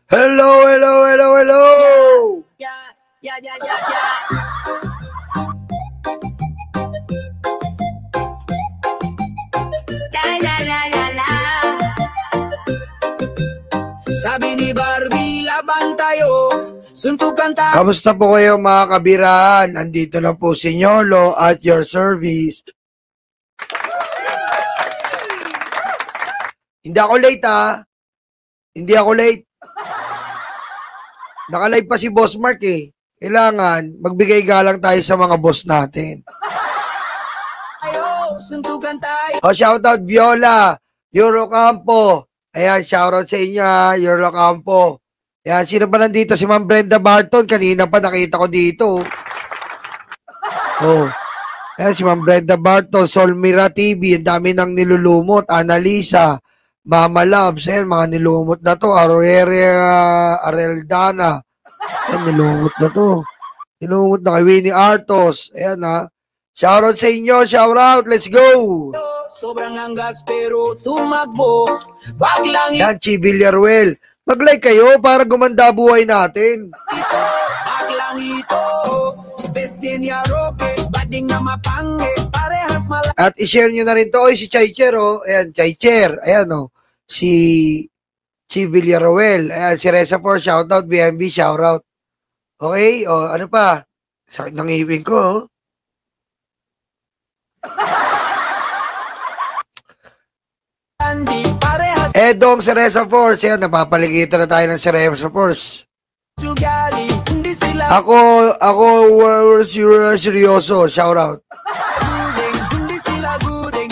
Hello, hello, hello, hello! Yeah. La. Sabi ni Barbie, laban tayo, suntukan tayo. Kamusta po kayo mga kabiraan? Andito na po si Nyolo at your service. Hindi ako late ha. Hindi ako late. Naka-live pa si Boss Mark eh. Kailangan magbigay galang tayo sa mga boss natin. Ayo, suntukan tayo. O, shoutout Viola, Eurocampo. Ayan, shoutout sa inyo ha, Eurocampo. Ayan, sino ba nandito? Si Ma'am Brenda Barton. Kanina pa nakita ko dito. Oh. Ayan, si Ma'am Brenda Barton, Solmira TV. Ang dami nang nilulumot. Annalisa, Mama Loves. Ayan, mga nilumot na to. Areldana. Ayan, nilumot na to. Nilumot na kay Winnie Artos. Ayan ha. Shoutout sa inyo, shoutout, let's go! Sobrang anggas pero tumakbo. Baglang Yan, Chi Villaruel. Mag-like kayo para gumanda buhay natin. ito, baglang ito. Destinya rocket, bading na mapangit. Parehas malaki. At i-share nyo na rin to. Oy, si Chaicher, oh. Ayan, Chaicher. Ayan, oh. Si Chi Villaruel. Ayan, si Reza for shoutout, BMB, shoutout. Okay, o, ano pa? Sakit ng ipin ko, oh. Parehas Edong Cereza Force. Ayan, napapaligitan na tayo ng Cereza Force. sugali, hindi sila Ako, seryoso, shoutout. gudeng, hindi sila gudeng.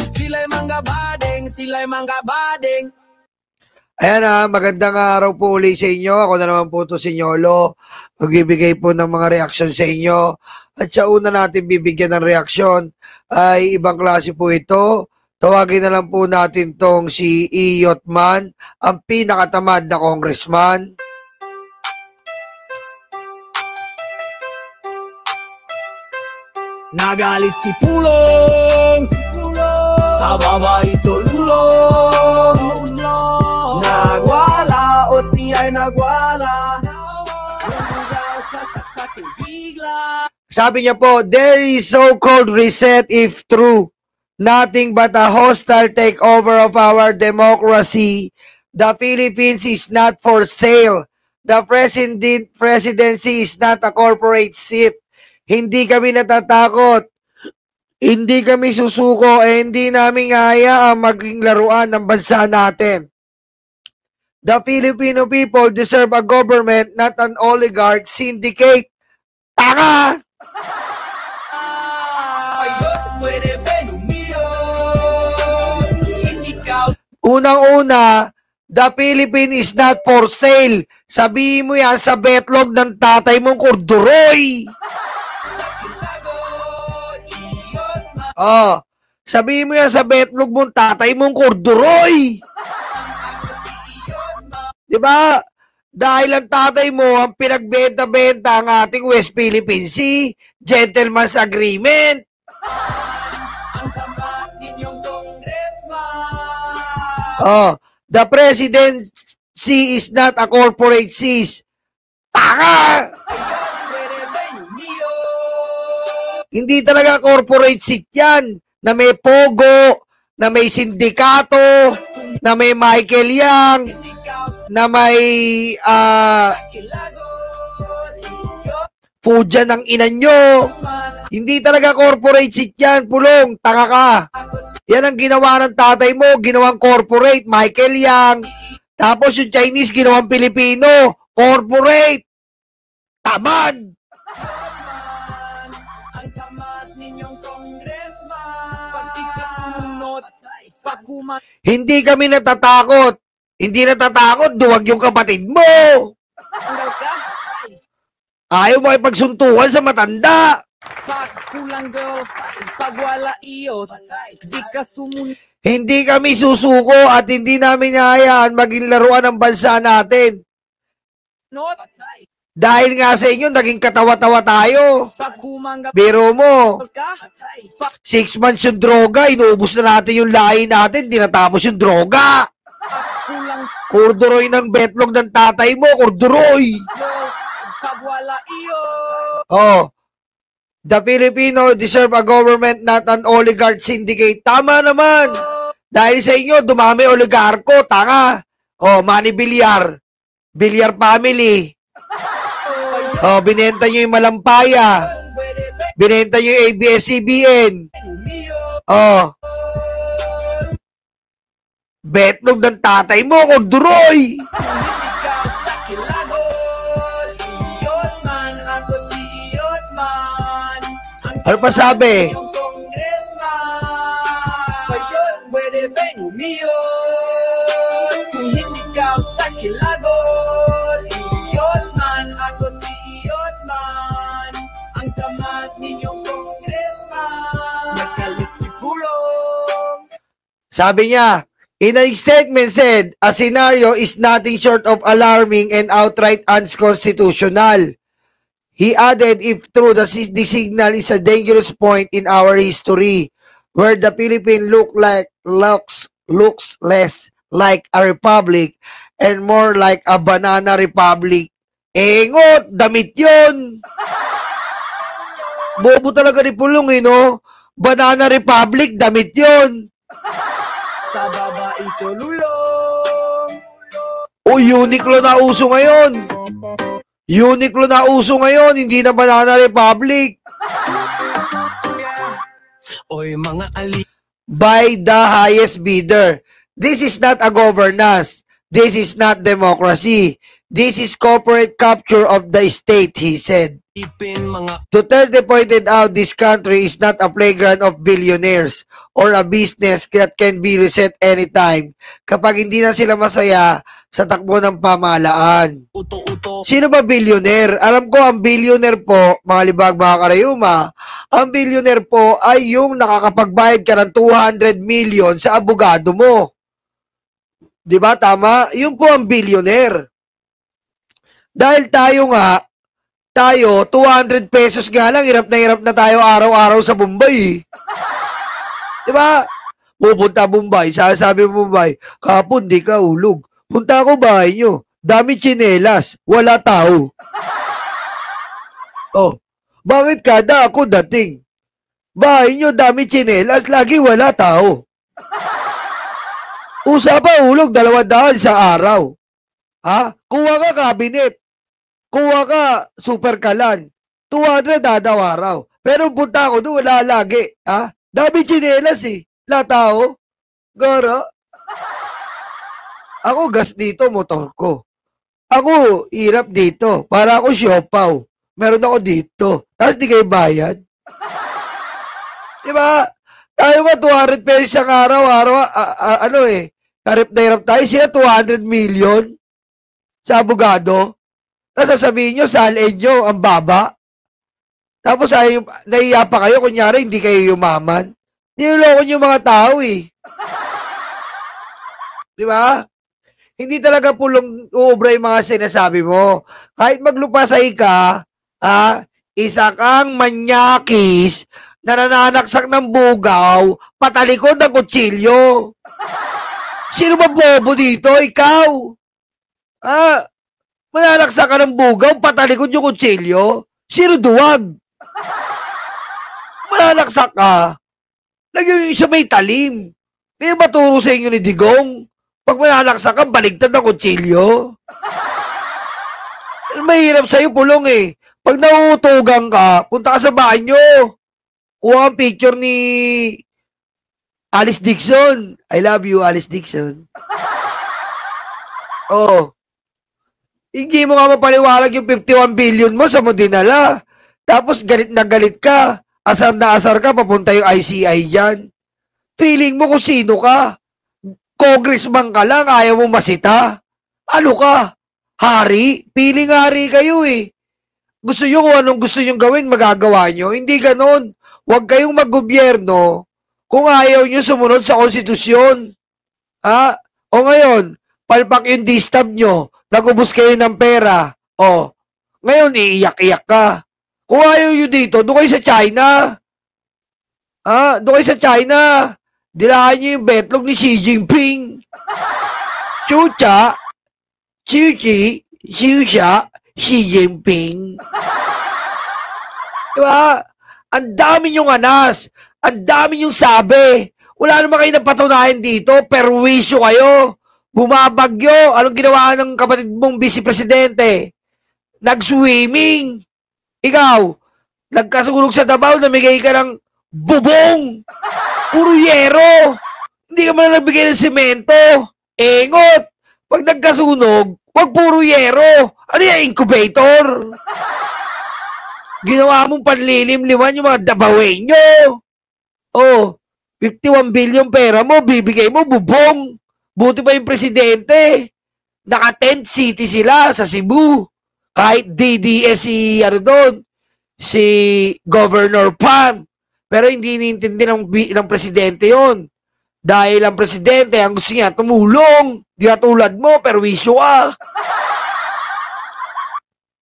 Sila'y mangga badeng. Ayan ha, magandang araw po uli sa inyo. Ako na naman po ito si Nyolo. Magbibigay po ng mga reaksyon sa inyo. At sa una natin bibigyan ng reaksyon ay ibang klase po ito. Tawagin na lang po natin tong si Iyotman, ang pinakatamad na congressman. Nagalit si Pulong sa babae tulong. Nagwala o siya'y nagwala. Sa saksaking bigla. Sabi niya po, there is so-called reset if true. Nothing but a hostile takeover of our democracy. The Philippines is not for sale. The presidency is not a corporate seat. Hindi kami natatakot. Hindi kami susuko. Hindi namin kaya ang maging laruan ng bansa natin. The Filipino people deserve a government, not an oligarch syndicate. Tanga! Unang-una, the Philippines is not for sale. Sabihin mo yan sa betlog ng tatay mong kurduroy. Oh, sabihin mo yan sa betlog mong tatay mong kurduroy. Diba? Dahil ang tatay mo ang pinagbenta-benta ang ating West Philippine Sea, Gentleman's Agreement. Oh, the presidency is not a corporate seat. Tanga! Hindi talaga corporate seat yan, na may pogo, na may sindikato, na may Michael Yang, na may food dyan ng ina nyo. Hindi talaga corporate seat yan, Pulong, tanga ka. Yan ang ginawa ng tatay mo, ginawang corporate, Michael Yang. Tapos yung Chinese, ginawang Pilipino, corporate. Tamad! Hindi kami natatakot. Hindi natatakot, duwag yung kapatid mo. Ayaw mo ipagsuntukan sa matanda. Pagkulang girls, pagwala iyot, di ka sumunod. Hindi kami susuko at hindi namin hayaan maging laruan ng bansa natin. Dahil nga sa inyo, naging katawa-tawa tayo. Biro mo, 6 months yung droga, inuubos na natin yung lahi natin, di natapos yung droga. Pagkulang Kurduroy ng betlog ng tatay mo, kurduroy. Diyos, pag wala iyo. Oh. The Filipino deserve a government, not an oligarch syndicate. Tama naman. Dahil sa inyo, dumami oligarko, tanga. Oh, Manny Villar. Villar family. Oh, binenta nyo yung Malampaya. Binenta nyo yung ABS-CBN. Oh. Betlog ng tatay mo, kurduroy. Ikaw sa kilagol, iyot man, ako si iyot man. Ano pa sabi? Yung congressman, ngayon pwede bang umiyot? Kung hindi ka sa kilagol, iyot man, ako si iyot man. Ang tamat ninyong congressman, nagalit si Pulong. Sabi niya, in a statement said, a scenario is nothing short of alarming and outright unconstitutional. He added, if true, the signal is a dangerous point in our history, where the Philippines looks less like a republic and more like a banana republic. Engot, damit yun. Bobo talaga ni Pulong, no? Banana republic, damit yun. Sa baba ito lulong. O, Uniqlo na uso ngayon. Uniqlo na uso ngayon, hindi na Banana Republic. Oy mga ali. By the highest bidder. This is not a governance. This is not democracy. This is corporate capture of the state, he said. Ipin mga Duterte pointed out this country is not a playground of billionaires or a business that can be reset anytime kapag hindi na sila masaya sa takbo ng pamahalaan. uto-uto. Sino ba billionaire? Alam ko ang billionaire po, mga libag mga karayuma, ang billionaire po ay yung nakakapagbayad ka ng 200 million sa abogado mo. Di ba? Tama? Yun po ang billionaire. Dahil tayo 200 pesos nga lang, hirap na tayo araw-araw sa Bombay. Di ba? Pupunta Bombay, sasabi mo Bombay, kapon di ka ulog. Punta ako bahay nyo, dami tsinelas, wala tao. Oh, bakit kada ako dating? Bahay nyo, dami tsinelas, lagi wala tao. Usapa ulog, 200 sa araw. Ha? Kuha ka cabinet. Kuha ka super kalan. 200 daw araw. Pero punta ako doon, wala lagi. Ha? Dami tsinelas eh. Wala tao. Gara. Ako gas dito, motor ko. Ako, hirap dito. Para ako siopaw. Meron ako dito. Tapos di kayo bayad. Diba? Tayo nga 200 pesos ang araw-araw. Harap na hirap tayo. Sila 200 million sa abogado. Tapos sasabihin nyo, salin nyo, ang baba. Tapos nahiya pa kayo, kunyari, hindi kayo yumaman. Niloloko nyo mga tao eh. Diba? Hindi talaga pulong uubra yung mga sinasabi mo. Kahit maglupasay ka, isa kang manyakis na nananaksak ng bugaw, patalikod ng kutsilyo. Sino ba bobo dito? Ikaw? Mananaksak ka ng bugaw, patalikod yung kutsilyo? Sino duwag? Mananaksak ka, lagyan yung isa may talim. Kaya ba turo sa inyo ni Digong? Pag mananaksak ka, baligtad ng kutsilyo. Mahirap sa'yo, pulong eh. Pag nauutugang ka, punta ka sa banyo. Kuha ang picture ni Alice Dixon. I love you, Alice Dixon. Oh. Hindi mo nga mapaliwalag yung 51 billion mo sa mo dinala. Tapos galit na galit ka. Asar na asar ka, papunta yung ICI dyan. Feeling mo kung sino ka. Congressman ka lang, ayaw mo masita. Ano ka? Hari? Piling hari kayo eh. Gusto nyo kung anong gusto nyo gawin, magagawa nyo. Hindi ganon. Huwag kayong maggobyerno kung ayaw nyo sumunod sa konstitusyon. Ha? O ngayon, palpak yung distab nyo, nagubos kayo ng pera. O, ngayon iiyak-iyak ka. Kung ayaw nyo dito, doon kayo sa China. Ha? Doon kayo sa China. Dilaan nyo yung betlog ni Xi Jinping. Chucha, Chuchi, Xusha, Xi Jinping. Diba? Ang dami niyong anas. Ang dami niyong sabi. Wala naman kayo napatunayan dito. Perwisyo kayo. Bumabagyo. Anong ginawa ng kapatid mong vice-presidente? Nag-swimming. Ikaw, nagkasunog sa Davao, namigay ka ng bubong. Puro yero. Hindi ka man nagbigay ng semento. Engot. Pag nagkasunog, wag puro yero. Ano yan, incubator? Ginawa mong panlilim-liman yung mga Davaoenyo. Oh, 51 billion pera mo, bibigay mo bubong. Buti pa yung presidente. Naka-tent city sila sa Cebu. Kahit DDS si Governor Pam. Pero hindi nintindi ng presidente yon. Dahil ang presidente, ang gusto niya, tumulong. Di tulad mo, perwisyo ka.